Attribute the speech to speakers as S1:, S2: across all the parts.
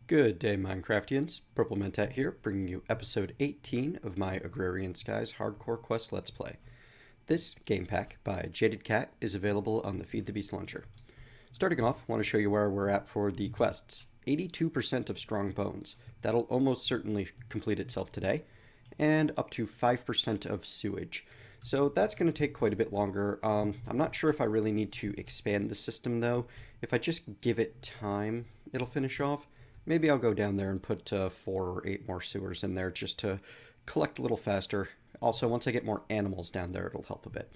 S1: Good day, Minecraftians. Purple Mentat here, bringing you episode 18 of my Agrarian Skies Hardcore Quest Let's Play. This game pack by Jadedcat is available on the Feed the Beast launcher. Starting off, I want to show you where we're at for the quests. 82% of strong bones. That'll almost certainly complete itself today. And up to 5% of sewage. So that's going to take quite a bit longer. I'm not sure if I really need to expand the system though. If I just give it time, it'll finish off. Maybe I'll go down there and put 4 or 8 more sewers in there just to collect a little faster. Also, once I get more animals down there, it'll help a bit.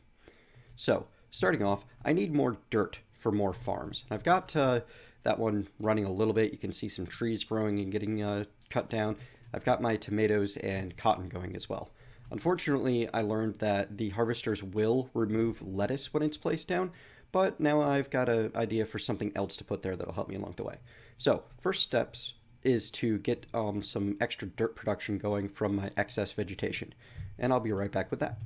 S1: So, starting off, I need more dirt for more farms. I've got that one running a little bit. You can see some trees growing and getting cut down. I've got my tomatoes and cotton going as well. Unfortunately, I learned that the harvesters will remove lettuce when it's placed down, but now I've got an idea for something else to put there that'll help me along the way. So, first steps is to get some extra dirt production going from my excess vegetation, and I'll be right back with that.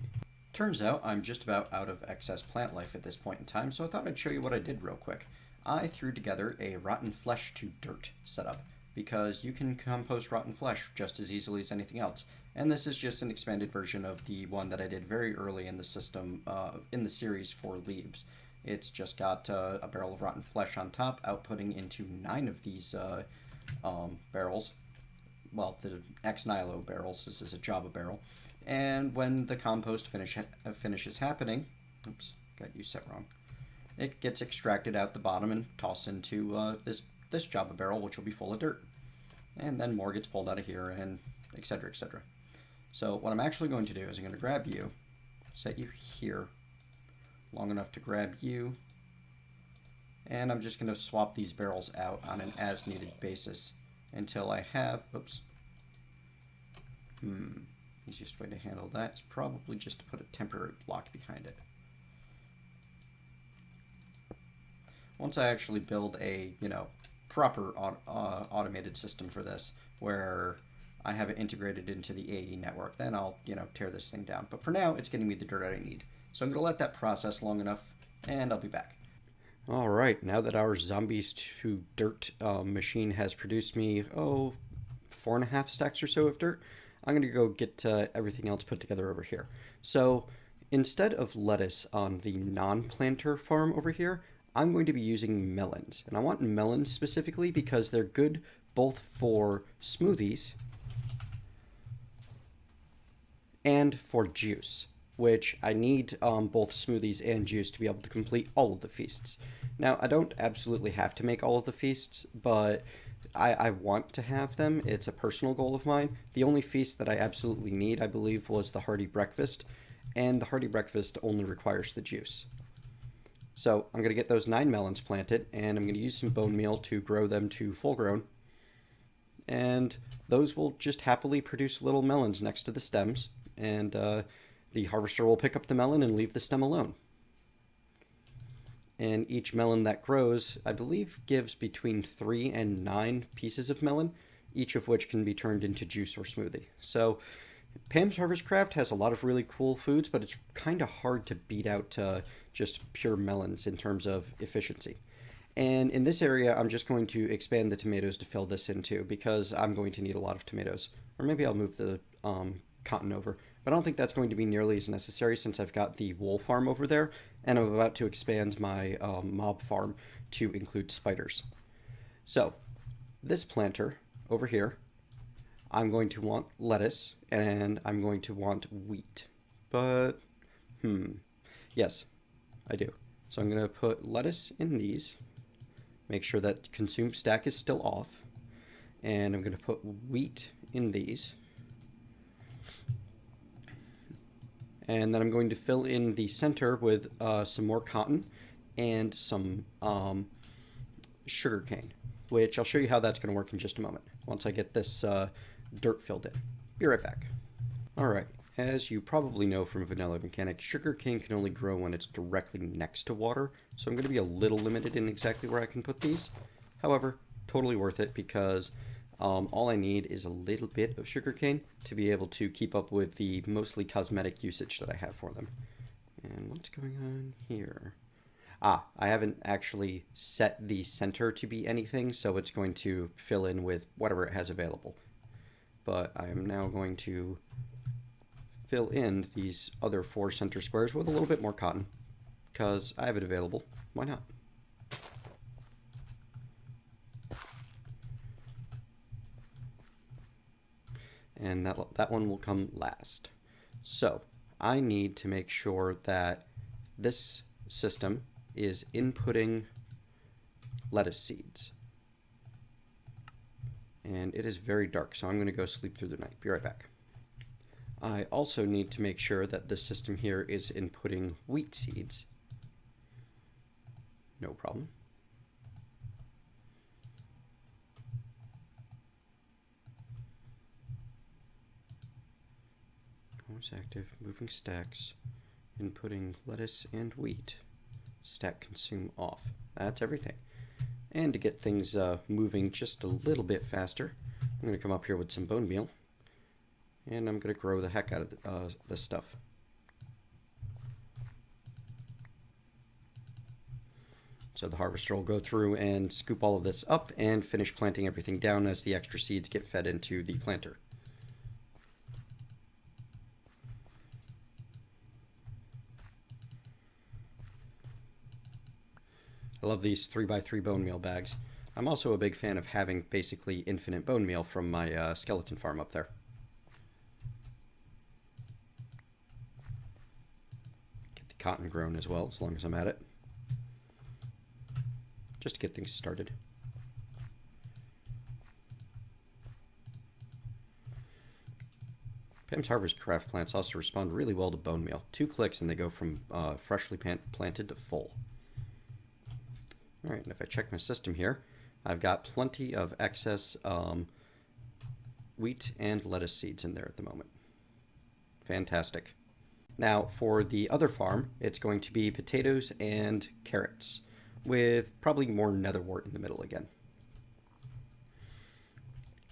S1: Turns out I'm just about out of excess plant life at this point in time, so I thought I'd show you what I did real quick. I threw together a rotten flesh to dirt setup, because you can compost rotten flesh just as easily as anything else. And this is just an expanded version of the one that I did very early in the system, in the series for leaves. It's just got a barrel of rotten flesh on top, outputting into 9 of these barrels. Well, the ex nihilo barrels. This is a Java barrel. And when the compost finishes happening, oops, got you set wrong. It gets extracted out the bottom and tossed into this Java barrel, which will be full of dirt. And then more gets pulled out of here, and etc., etc. So what I'm actually going to do is I'm going to grab you, set you here, long enough to grab you, and I'm just going to swap these barrels out on an as-needed basis until I have, oops, easiest way to handle that is probably just to put a temporary block behind it. Once I actually build a, proper automated system for this, where I have it integrated into the AE network, then I'll, tear this thing down. But for now, it's getting me the dirt I need. So I'm going to let that process long enough, and I'll be back. All right, now that our zombies to dirt machine has produced me, 4.5 stacks or so of dirt, I'm going to go get everything else put together over here. So instead of lettuce on the non-planter farm over here, I'm going to be using melons. And I want melons specifically because they're good both for smoothies and for juice, which I need both smoothies and juice to be able to complete all of the feasts. Now, I don't absolutely have to make all of the feasts, but I want to have them. It's a personal goal of mine. The only feast that I absolutely need, I believe, was the hearty breakfast, and the hearty breakfast only requires the juice. So I'm going to get those 9 melons planted, and I'm going to use some bone meal to grow them to full grown. And those will just happily produce little melons next to the stems, and the harvester will pick up the melon and leave the stem alone. And each melon that grows, I believe, gives between 3 and 9 pieces of melon, each of which can be turned into juice or smoothie. So Pam's Harvest Craft has a lot of really cool foods, but it's kind of hard to beat out just pure melons in terms of efficiency. And in this area, I'm just going to expand the tomatoes to fill this in too, because I'm going to need a lot of tomatoes. Or maybe I'll move the cotton over. But I don't think that's going to be nearly as necessary since I've got the wool farm over there, and I'm about to expand my mob farm to include spiders. So, this planter over here, I'm going to want lettuce, and I'm going to want wheat. But, yes, I do. So I'm going to put lettuce in these, make sure that consume stack is still off, and I'm going to put wheat in these. And then I'm going to fill in the center with some more cotton and some sugar cane, which I'll show you how that's going to work in just a moment, once I get this dirt filled in. Be right back. All right, as you probably know from vanilla mechanics, sugar cane can only grow when it's directly next to water, so I'm going to be a little limited in exactly where I can put these. However, totally worth it because all I need is a little bit of sugarcane to be able to keep up with the mostly cosmetic usage that I have for them. And what's going on here? I haven't actually set the center to be anything, so it's going to fill in with whatever it has available. But I am now going to fill in these other 4 center squares with a little bit more cotton, because I have it available. Why not? And that one will come last. So I need to make sure that this system is inputting lettuce seeds. And it is very dark, so I'm going to go sleep through the night. Be right back. I also need to make sure that this system here is inputting wheat seeds. No problem. Always active, moving stacks, inputting lettuce and wheat. Stack consume off. That's everything. And to get things moving just a little bit faster, I'm going to come up here with some bone meal, and I'm going to grow the heck out of this stuff. So the harvester will go through and scoop all of this up and finish planting everything down as the extra seeds get fed into the planter. I love these 3x3 bone meal bags. I'm also a big fan of having basically infinite bone meal from my skeleton farm up there. Get the cotton grown as well, as long as I'm at it. Just to get things started. Pam's Harvest Craft plants also respond really well to bone meal. 2 clicks and they go from freshly planted to full. Alright, and if I check my system here, I've got plenty of excess wheat and lettuce seeds in there at the moment. Fantastic. Now, for the other farm, it's going to be potatoes and carrots, with probably more netherwort in the middle again.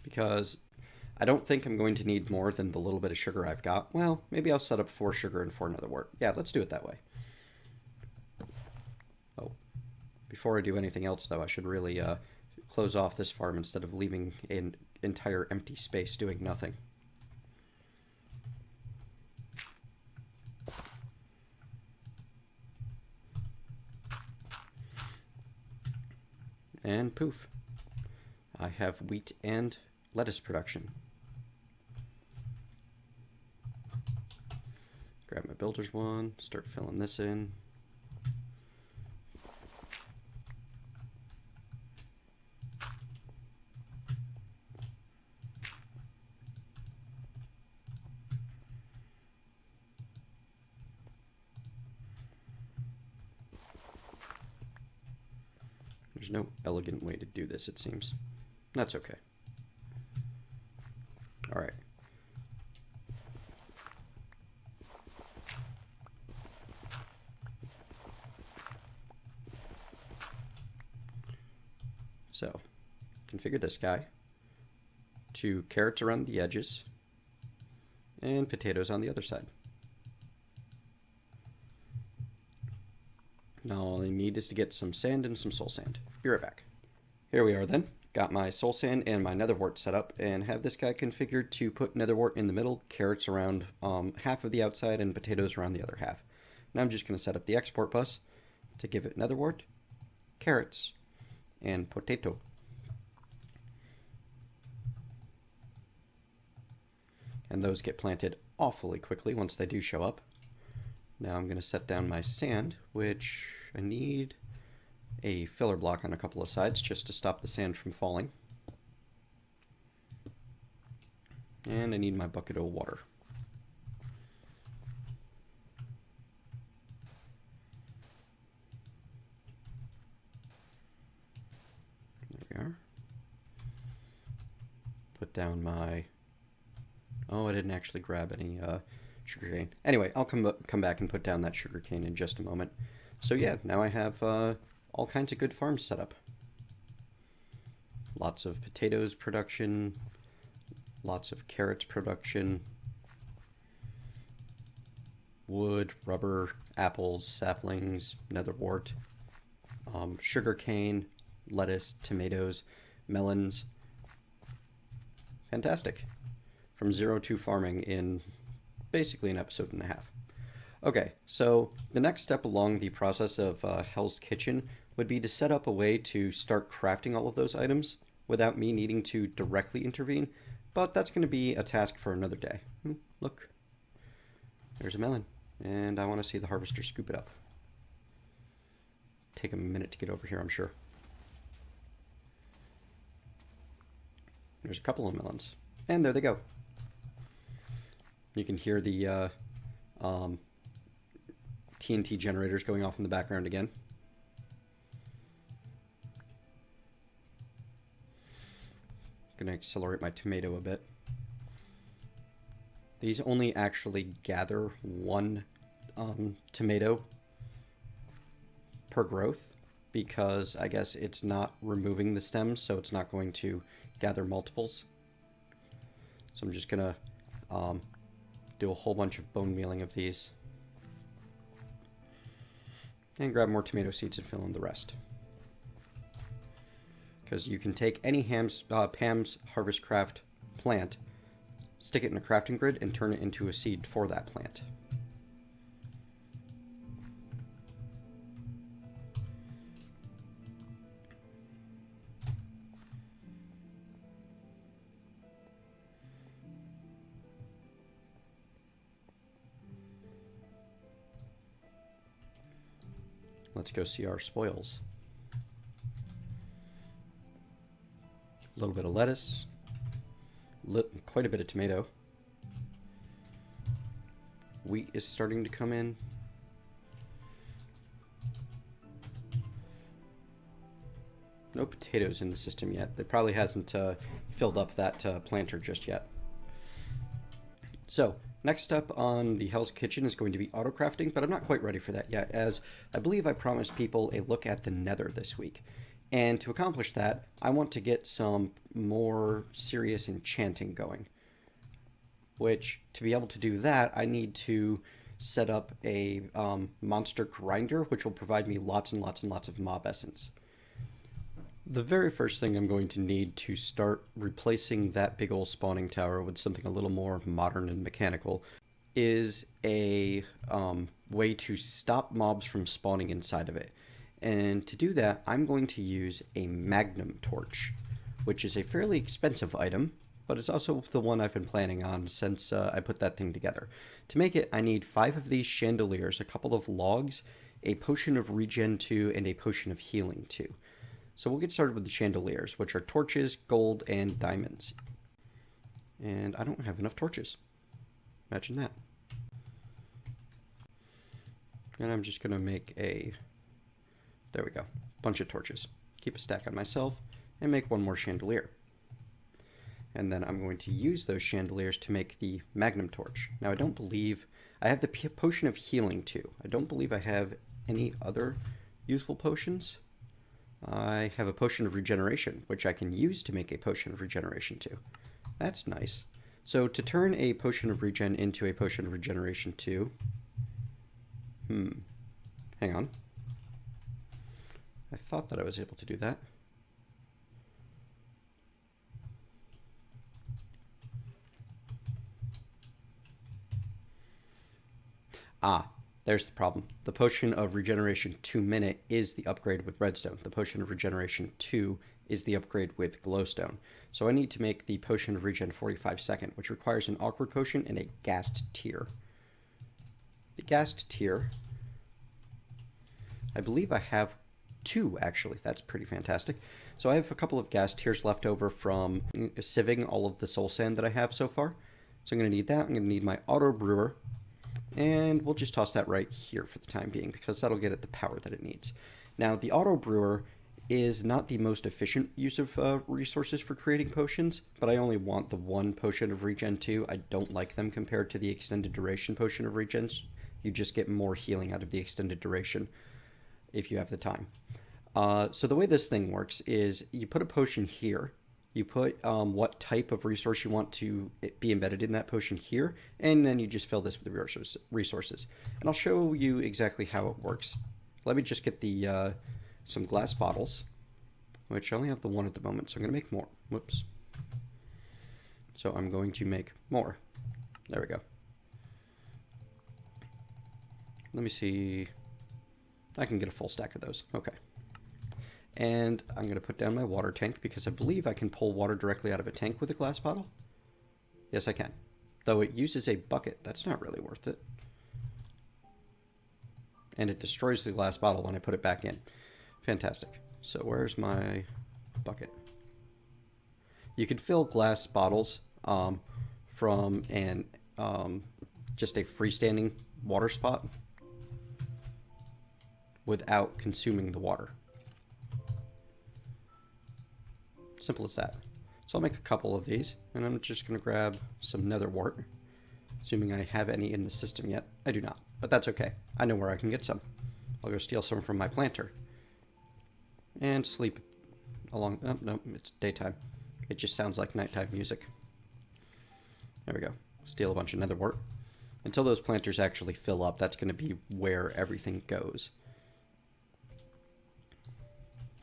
S1: Because I don't think I'm going to need more than the little bit of sugar I've got. Well, maybe I'll set up 4 sugar and 4 netherwort. Yeah, let's do it that way. Before I do anything else, though, I should really close off this farm instead of leaving an entire empty space doing nothing. And poof, I have wheat and lettuce production. Grab my builder's one, start filling this in. There's no elegant way to do this, it seems. That's okay. Alright. So, configure this guy to carrots around the edges and potatoes on the other side. Now all I need is to get some sand and some soul sand. Be right back. Here we are then. Got my soul sand and my netherwort set up and have this guy configured to put netherwort in the middle, carrots around half of the outside, and potatoes around the other half. Now I'm just going to set up the export bus to give it netherwort, carrots, and potato. And those get planted awfully quickly once they do show up. Now I'm going to set down my sand, which I need a filler block on a couple of sides just to stop the sand from falling. And I need my bucket of water. There we are. Put down my... Oh, I didn't actually grab any sugarcane. Anyway, I'll come back and put down that sugarcane in just a moment. So yeah, now I have all kinds of good farms set up. Lots of potatoes production, lots of carrots production, wood, rubber, apples, saplings, netherwort. sugar cane, lettuce, tomatoes, melons. Fantastic. From 0 to farming in basically an episode and a half. Okay, so the next step along the process of Hell's Kitchen would be to set up a way to start crafting all of those items without me needing to directly intervene, but that's going to be a task for another day. Ooh, look, there's a melon, and I want to see the harvester scoop it up. Take a minute to get over here, I'm sure. There's a couple of melons, and there they go. You can hear the TNT generators going off in the background again. Gonna accelerate my tomato a bit. These only actually gather one tomato per growth because I guess it's not removing the stems, so it's not going to gather multiples. So I'm just gonna do a whole bunch of bone mealing of these. And grab more tomato seeds and fill in the rest. Because you can take any Pam's Harvest Craft plant, stick it in a crafting grid, and turn it into a seed for that plant. Let's go see our spoils. A little bit of lettuce, quite a bit of tomato. Wheat is starting to come in. No potatoes in the system yet. It probably hasn't filled up that planter just yet. So, next up on the Hell's Kitchen is going to be auto crafting, but I'm not quite ready for that yet, as I believe I promised people a look at the nether this week. And to accomplish that, I want to get some more serious enchanting going. Which, to be able to do that, I need to set up a monster grinder, which will provide me lots and lots and lots of mob essence. The very first thing I'm going to need to start replacing that big old spawning tower with something a little more modern and mechanical is a way to stop mobs from spawning inside of it. And to do that, I'm going to use a magnum torch, which is a fairly expensive item, but it's also the one I've been planning on since I put that thing together. To make it, I need 5 of these chandeliers, a couple of logs, a potion of regen 2, and a potion of healing 2. So we'll get started with the chandeliers, which are torches, gold, and diamonds. And I don't have enough torches. Imagine that. And I'm just going to make a... There we go. Bunch of torches. Keep a stack on myself, and make one more chandelier. And then I'm going to use those chandeliers to make the magnum torch. Now, I don't believe... I have the potion of healing, too. I don't believe I have any other useful potions. I have a potion of regeneration, which I can use to make a potion of regeneration, too. That's nice. So, to turn a potion of regen into a potion of regeneration, too... Hang on. I thought that I was able to do that. Ah, there's the problem. The potion of regeneration 2-minute is the upgrade with redstone. The potion of regeneration 2 is the upgrade with glowstone. So I need to make the potion of regen 45-second, which requires an awkward potion and a gassed tear. The gassed tear, I believe I have 2, actually. That's pretty fantastic. So I have a couple of gas tears left over from sieving all of the soul sand that I have so far. So I'm going to need that. I'm going to need my auto brewer. And we'll just toss that right here for the time being, because that'll get it the power that it needs. Now, the auto brewer is not the most efficient use of resources for creating potions, but I only want the 1 potion of regen 2. I don't like them compared to the extended duration potion of regens. You just get more healing out of the extended duration if you have the time. So the way this thing works is you put a potion here, you put what type of resource you want to be embedded in that potion here, and then you just fill this with resources. And I'll show you exactly how it works. Let me just get the some glass bottles, which I only have the one at the moment, so I'm going to make more. Whoops. So I'm going to make more. There we go. Let me see. I can get a full stack of those. Okay. And I'm going to put down my water tank because I believe I can pull water directly out of a tank with a glass bottle. Yes, I can. Though it uses a bucket. That's not really worth it. And it destroys the glass bottle when I put it back in. Fantastic. So where's my bucket? You could fill glass bottles from an just a freestanding water spot without consuming the water. Simple as that. So I'll make a couple of these, and I'm just going to grab some nether wart, assuming I have any in the system yet. I do not, but that's okay. I know where I can get some. I'll go steal some from my planter. And sleep along... Oh, no, it's daytime. It just sounds like nighttime music. There we go. Steal a bunch of nether wart. Until those planters actually fill up, that's going to be where everything goes.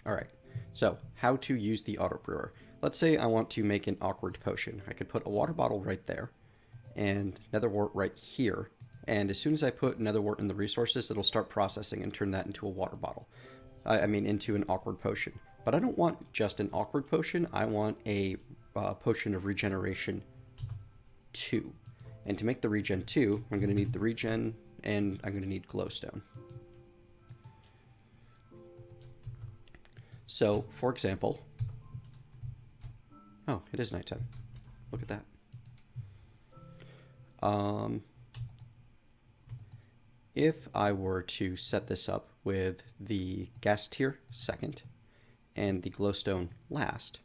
S1: Alright, so how to use the auto brewer. Let's say I want to make an awkward potion. I could put a water bottle right there and nether wart right here. And as soon as I put nether wart in the resources, it'll start processing and turn that into a water bottle. I mean, into an awkward potion. But I don't want just an awkward potion. I want a potion of regeneration 2. And to make the regen 2, I'm going to need the regen and I'm going to need glowstone. So, for example... Oh, it is nighttime. Look at that. If I were to set this up with the gas tier second and the glowstone last,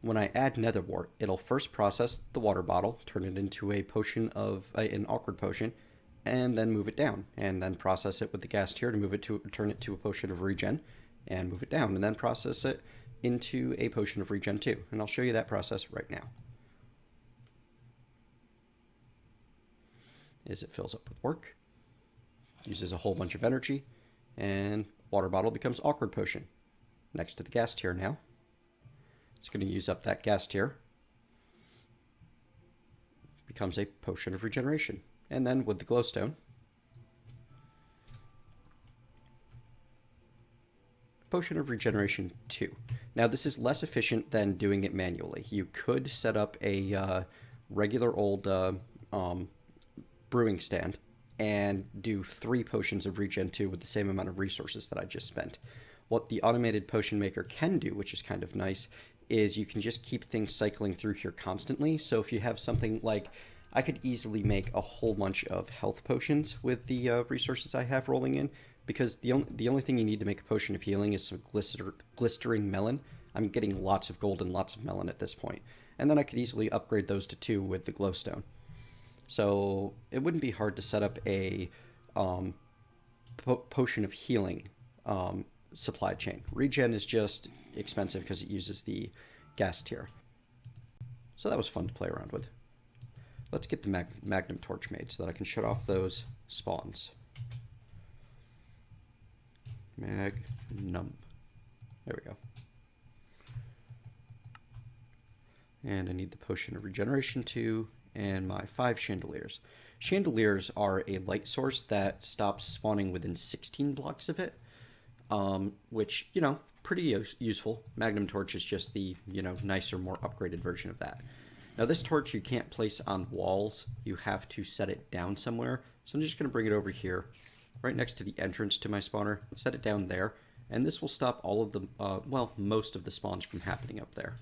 S1: when I add nether wart, it'll first process the water bottle, turn it into a potion of an awkward potion, and then move it down, and then process it with the gas tier to move it to turn it to a potion of regen, and move it down, and then process it into a potion of regen 2. And I'll show you that process right now. As it fills up with work, uses a whole bunch of energy, and water bottle becomes awkward potion. Next to the gas tier now. It's going to use up that gas tier. Becomes a potion of regeneration. And then with the glowstone, potion of regeneration 2. Now this is less efficient than doing it manually. You could set up a regular old brewing stand and do 3 potions of regen 2 with the same amount of resources that I just spent. What the automated potion maker can do, which is kind of nice, is you can just keep things cycling through here constantly. So if you have something like, I could easily make a whole bunch of health potions with the resources I have rolling in, because the only thing you need to make a potion of healing is some glistering melon. I'm getting lots of gold and lots of melon at this point. And then I could easily upgrade those to 2 with the glowstone. So it wouldn't be hard to set up a potion of healing supply chain. Regen is just expensive because it uses the gas tier. So that was fun to play around with. Let's get the magnum torch made so that I can shut off those spawns. Magnum. There we go. And I need the potion of regeneration 2 and my 5 chandeliers. Chandeliers are a light source that stops spawning within 16 blocks of it, which, you know, pretty useful. Magnum torch is just the, you know, nicer, more upgraded version of that. Now this torch you can't place on walls. You have to set it down somewhere. So I'm just going to bring it over here, right next to the entrance to my spawner. Set it down there, and this will stop all of the, well, most of the spawns from happening up there.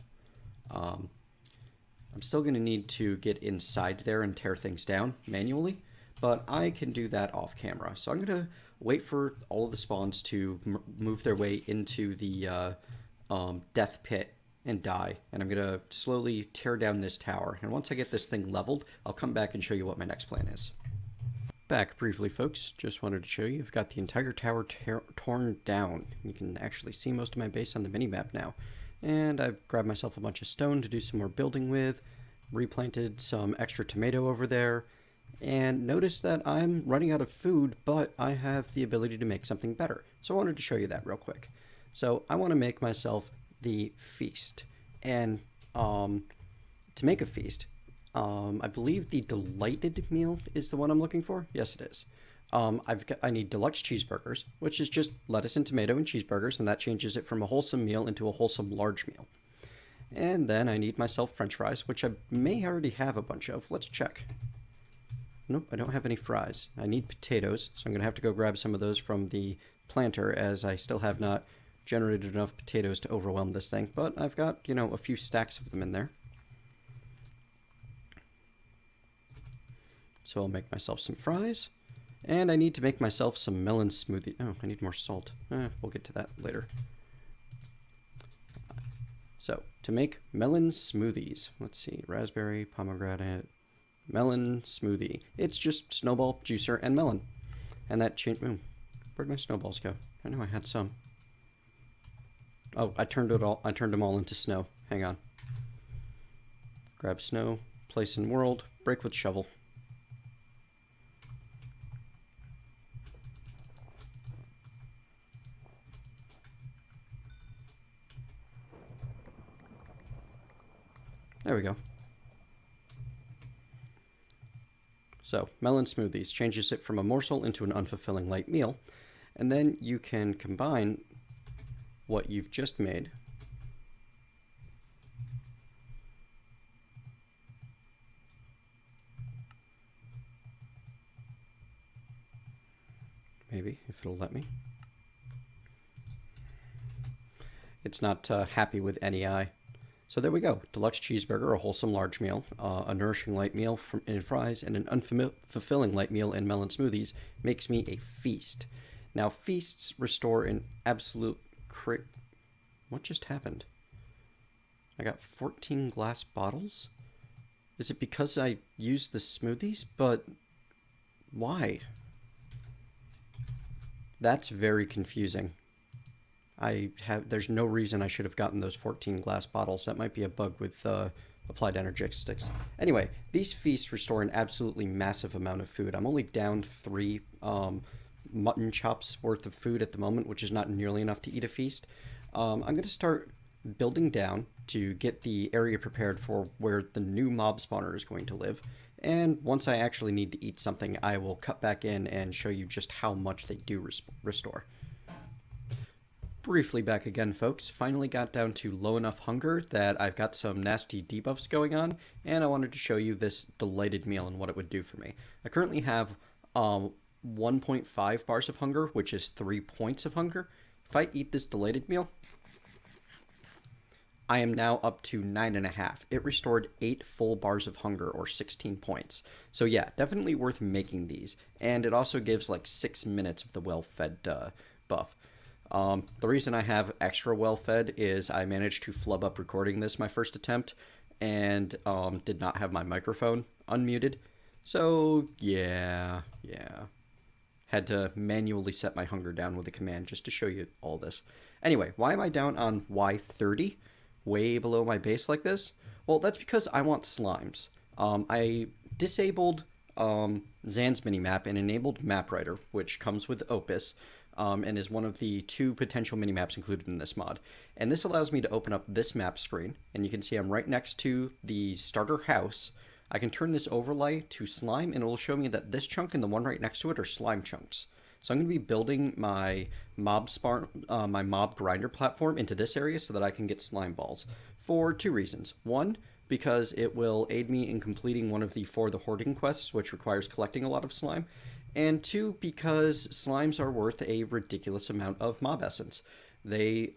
S1: I'm still going to need to get inside there and tear things down manually, but I can do that off camera. So I'm going to wait for all of the spawns to move their way into the death pit and die, and I'm going to slowly tear down this tower. And once I get this thing leveled, I'll come back and show you what my next plan is. Back briefly, folks. Just wanted to show you I've got the entire tower torn down. You can actually see most of my base on the minimap now. And I've grabbed myself a bunch of stone to do some more building with, replanted some extra tomato over there, And notice that I'm running out of food, but I have the ability to make something better. So I wanted to show you that real quick. So I want to make myself the feast. And to make a feast, I believe the delighted meal is the one I'm looking for. Yes, it is. I need deluxe cheeseburgers, which is just lettuce and tomato and cheeseburgers, and that changes it from a wholesome meal into a wholesome large meal. And then I need myself french fries, which I may already have a bunch of. Let's check. Nope, I don't have any fries. I need potatoes, so I'm going to have to go grab some of those from the planter, as I still have not generated enough potatoes to overwhelm this thing. But I've got, a few stacks of them in there. So I'll make myself some fries. And I need to make myself some melon smoothie. Oh, I need more salt. We'll get to that later. So, to make melon smoothies, let's see, raspberry, pomegranate, melon smoothie. It's just snowball, juicer, and melon. And that where'd my snowballs go? I know I had some. Oh, I turned them all into snow. Hang on. Grab snow, place in world, break with shovel. There we go. So, melon smoothies changes it from a morsel into an unfulfilling light meal. And then you can combine what you've just made maybe, if it'll let me. It's not happy with any eye. So there we go. Deluxe cheeseburger, a wholesome large meal, a nourishing light meal in fries, and an unfulfilling light meal in melon smoothies makes me a feast. Now, feasts restore an absolute What just happened? I got 14 glass bottles? Is it because I used the smoothies? But why? That's very confusing. There's no reason I should have gotten those 14 glass bottles. That might be a bug with applied energetics. Anyway, these feasts restore an absolutely massive amount of food. I'm only down 3 mutton chops worth of food at the moment, which is not nearly enough to eat a feast. I'm going to start building down to get the area prepared for where the new mob spawner is going to live. And once I actually need to eat something, I will cut back in and show you just how much they do restore. Briefly back again, folks. Finally got down to low enough hunger that I've got some nasty debuffs going on, and I wanted to show you this delighted meal and what it would do for me. I currently have 1.5 bars of hunger, which is 3 points of hunger. If I eat this delighted meal, I am now up to 9.5. It restored 8 full bars of hunger, or 16 points. So yeah, definitely worth making these. And it also gives like 6 minutes of the well-fed buff. The reason I have extra well-fed is I managed to flub up recording this my first attempt and did not have my microphone unmuted. So yeah. Had to manually set my hunger down with a command just to show you all this. Anyway, why am I down on Y30? Way below my base like this? Well, that's because I want slimes. I disabled Zan's minimap and enabled Map Writer, which comes with Opus, and is one of the 2 potential minimaps included in this mod. And this allows me to open up this map screen, and you can see I'm right next to the starter house. I can turn this overlay to slime, and it will show me that this chunk and the one right next to it are slime chunks. So I'm going to be building my mob grinder platform into this area so that I can get slime balls for 2 reasons. 1, because it will aid me in completing one of the For the Hoarding quests, which requires collecting a lot of slime. And 2, because slimes are worth a ridiculous amount of mob essence. They,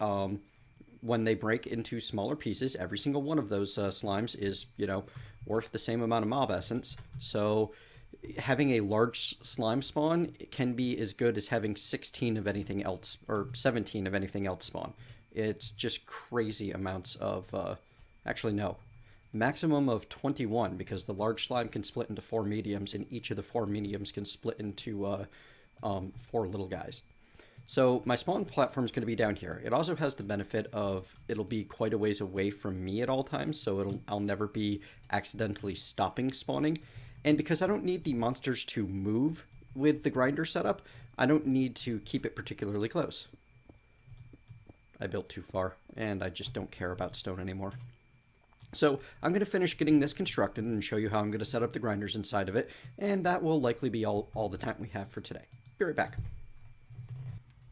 S1: when they break into smaller pieces, every single one of those slimes is, worth the same amount of mob essence. So having a large slime spawn can be as good as having 16 of anything else, or 17 of anything else spawn. It's just crazy amounts of, actually no, maximum of 21, because the large slime can split into 4 mediums, and each of the 4 mediums can split into 4 little guys. So my spawn platform is going to be down here. It also has the benefit of it'll be quite a ways away from me at all times, so I'll never be accidentally stopping spawning. And because I don't need the monsters to move with the grinder setup, I don't need to keep it particularly close. I built too far, and I just don't care about stone anymore. So I'm going to finish getting this constructed and show you how I'm going to set up the grinders inside of it, and that will likely be all the time we have for today. Be right back.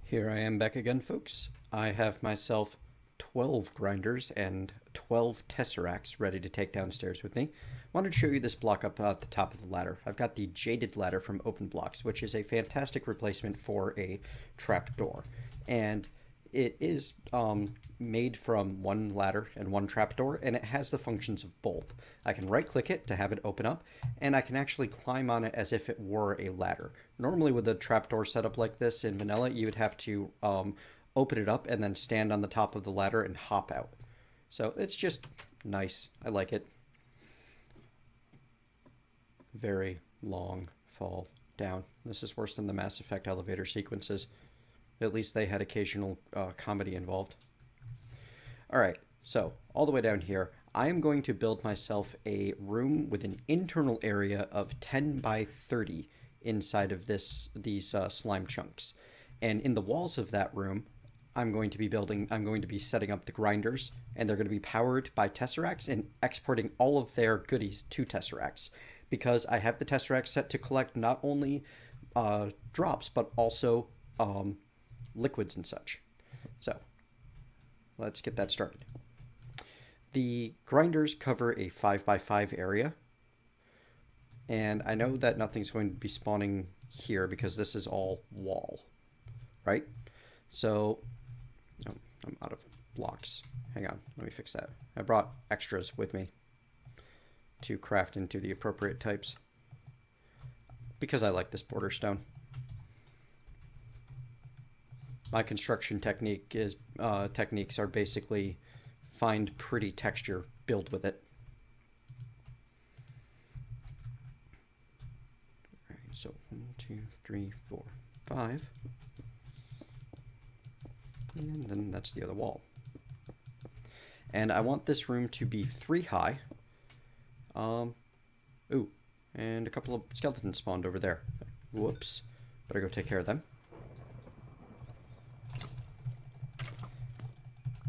S1: Here I am back again, folks. I have myself 12 grinders and 12 tesseracts ready to take downstairs with me. I wanted to show you this block up at the top of the ladder. I've got the Jaded ladder from Open Blocks, which is a fantastic replacement for a trapdoor. And it is made from one ladder and one trapdoor, and it has the functions of both. I can right-click it to have it open up, and I can actually climb on it as if it were a ladder. Normally with a trapdoor setup like this in vanilla, you would have to open it up and then stand on the top of the ladder and hop out. So it's just nice. I like it. Very long fall down. This is worse than the Mass Effect elevator sequences. At least they had occasional comedy involved. Alright, so all the way down here, I am going to build myself a room with an internal area of 10 by 30 inside of these slime chunks. And in the walls of that room, I'm going to be setting up the grinders, and they're going to be powered by tesseracts and exporting all of their goodies to tesseracts, because I have the tesseracts set to collect not only drops, but also liquids and such. So let's get that started. The grinders cover a 5x5 area, and I know that nothing's going to be spawning here because this is all wall, right? So oh, I'm out of blocks. Hang on, let me fix that. I brought extras with me to craft into the appropriate types because I like this border stone. My construction techniques are basically find pretty texture, build with it. All right, so 1, 2, 3, 4, 5. And then that's the other wall. And I want this room to be 3 high. Ooh, and a couple of skeletons spawned over there. Whoops. Better go take care of them.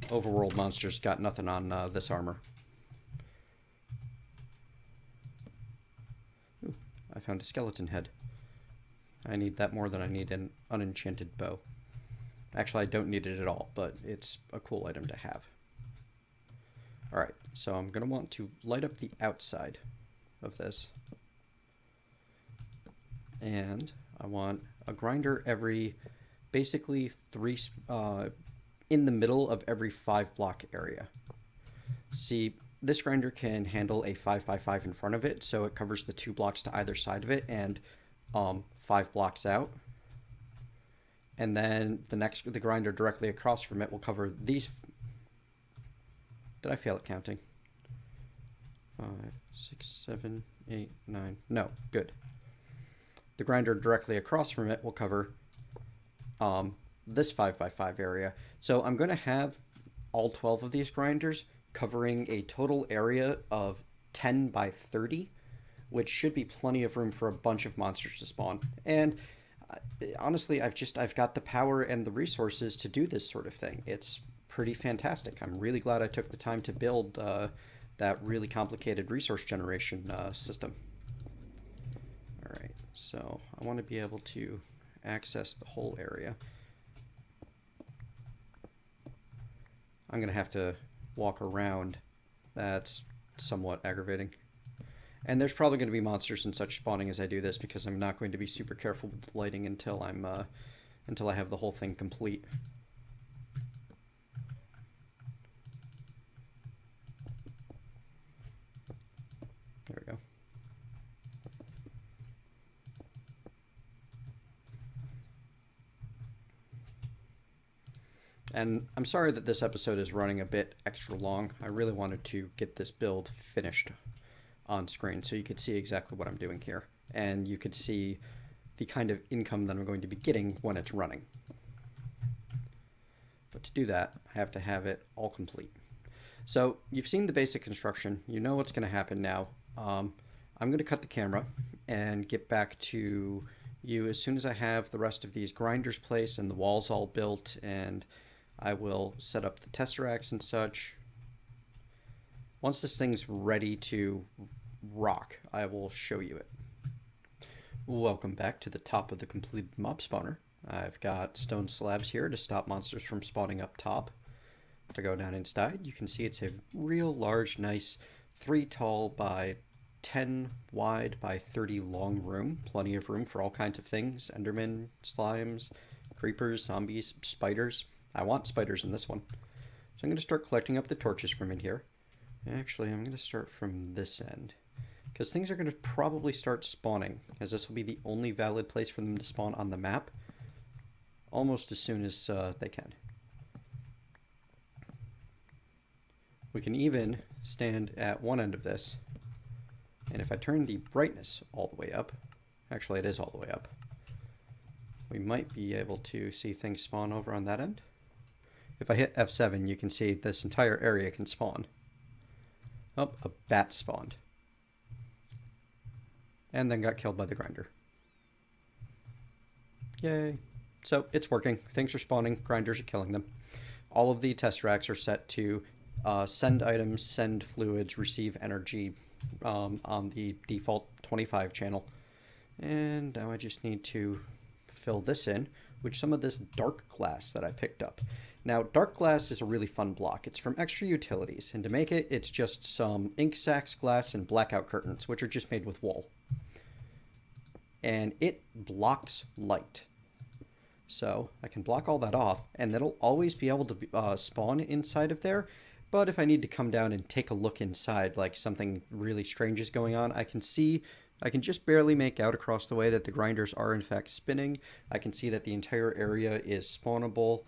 S1: Overworld monsters got nothing on this armor. Ooh, I found a skeleton head. I need that more than I need an unenchanted bow. Actually, I don't need it at all, but it's a cool item to have. Alright, so I'm going to want to light up the outside of this. And I want a grinder every, basically 3, in the middle of every 5 block area. See, this grinder can handle a 5x5 in front of it, so it covers the 2 blocks to either side of it and 5 blocks out. And then the grinder directly across from it will cover these. Did I fail at counting? 5, 6, 7, 8, 9. No, good. The grinder directly across from it will cover this 5x5 area. So I'm going to have all 12 of these grinders covering a total area of 10 by 30, which should be plenty of room for a bunch of monsters to spawn. And honestly, I've got the power and the resources to do this sort of thing. It's pretty fantastic. I'm really glad I took the time to build that really complicated resource generation system. All right, so I want to be able to access the whole area. I'm going to have to walk around. That's somewhat aggravating. And there's probably going to be monsters and such spawning as I do this, because I'm not going to be super careful with the lighting until I have the whole thing complete. There we go. And I'm sorry that this episode is running a bit extra long. I really wanted to get this build finished on screen so you could see exactly what I'm doing here. And you could see the kind of income that I'm going to be getting when it's running. But to do that, I have to have it all complete. So you've seen the basic construction. You know what's going to happen now. I'm going to cut the camera and get back to you as soon as I have the rest of these grinders placed and the walls all built, and I will set up the tesseracts and such. Once this thing's ready to rock, I will show you it. Welcome back to the top of the completed mob spawner. I've got stone slabs here to stop monsters from spawning up top. If I go down inside, you can see it's a real large, nice 3 tall by 10 wide by 30 long room. Plenty of room for all kinds of things. Endermen, slimes, creepers, zombies, spiders. I want spiders in this one. So I'm going to start collecting up the torches from in here. Actually, I'm going to start from this end, because things are going to probably start spawning, as this will be the only valid place for them to spawn on the map almost as soon as they can. We can even stand at one end of this, and if I turn the brightness all the way up, actually it is all the way up, we might be able to see things spawn over on that end. If I hit F7, you can see this entire area can spawn. Oh, a bat spawned. And then got killed by the grinder. Yay. So it's working. Things are spawning. Grinders are killing them. All of the tesseracts are set to send items, send fluids, receive energy on the default 25 channel. And now I just need to fill this in with some of this dark glass that I picked up. Now, dark glass is a really fun block. It's from Extra Utilities, and to make it, it's just some ink sacs, glass, and blackout curtains, which are just made with wool. And it blocks light. So I can block all that off, and that'll always be able to spawn inside of there. But if I need to come down and take a look inside, like something really strange is going on, I can just barely make out across the way that the grinders are in fact spinning. I can see that the entire area is spawnable.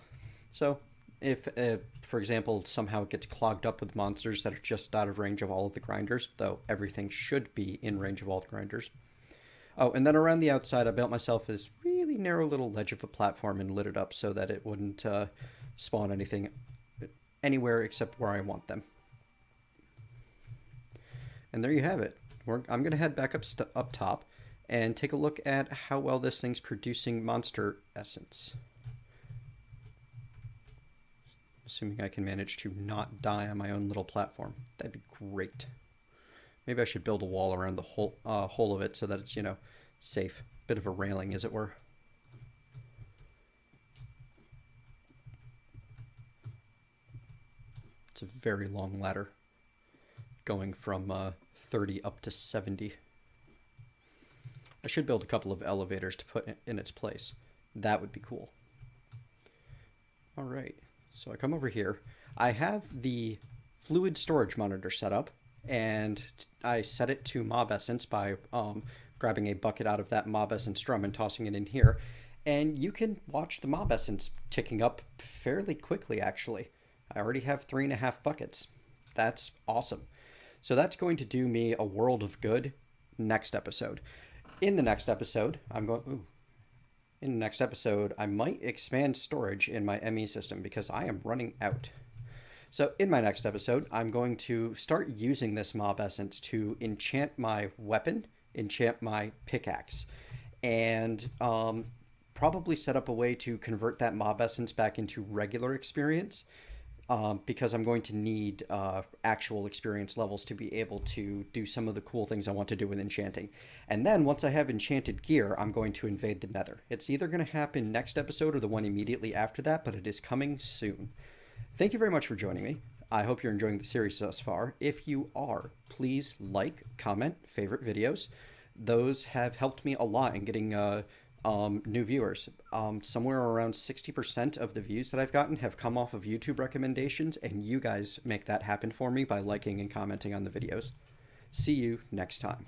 S1: So if, for example, somehow it gets clogged up with monsters that are just out of range of all of the grinders, though everything should be in range of all the grinders. Oh, and then around the outside, I built myself this really narrow little ledge of a platform and lit it up so that it wouldn't spawn anything anywhere except where I want them. And there you have it. I'm going to head back up top and take a look at how well this thing's producing monster essence. Assuming I can manage to not die on my own little platform. That'd be great. Maybe I should build a wall around the whole of it so that it's, safe. Bit of a railing, as it were. It's a very long ladder, going from 30 up to 70. I should build a couple of elevators to put in its place. That would be cool. All right. So I come over here. I have the fluid storage monitor set up, and I set it to mob essence by grabbing a bucket out of that mob essence drum and tossing it in here. And you can watch the mob essence ticking up fairly quickly, actually. I already have 3.5 buckets. That's awesome. So that's going to do me a world of good next episode. In the next episode, In the next episode, I might expand storage in my ME system because I am running out. So in my next episode, I'm going to start using this mob essence to enchant my weapon, enchant my pickaxe, and probably set up a way to convert that mob essence back into regular experience, because I'm going to need actual experience levels to be able to do some of the cool things I want to do with enchanting. And then once I have enchanted gear, I'm going to invade the nether. It's either going to happen next episode or the one immediately after that, but it is coming soon. Thank you very much for joining me. I hope you're enjoying the series thus far. If you are, please like, comment, favorite videos. Those have helped me a lot in getting new viewers. Somewhere around 60% of the views that I've gotten have come off of YouTube recommendations, and you guys make that happen for me by liking and commenting on the videos. See you next time.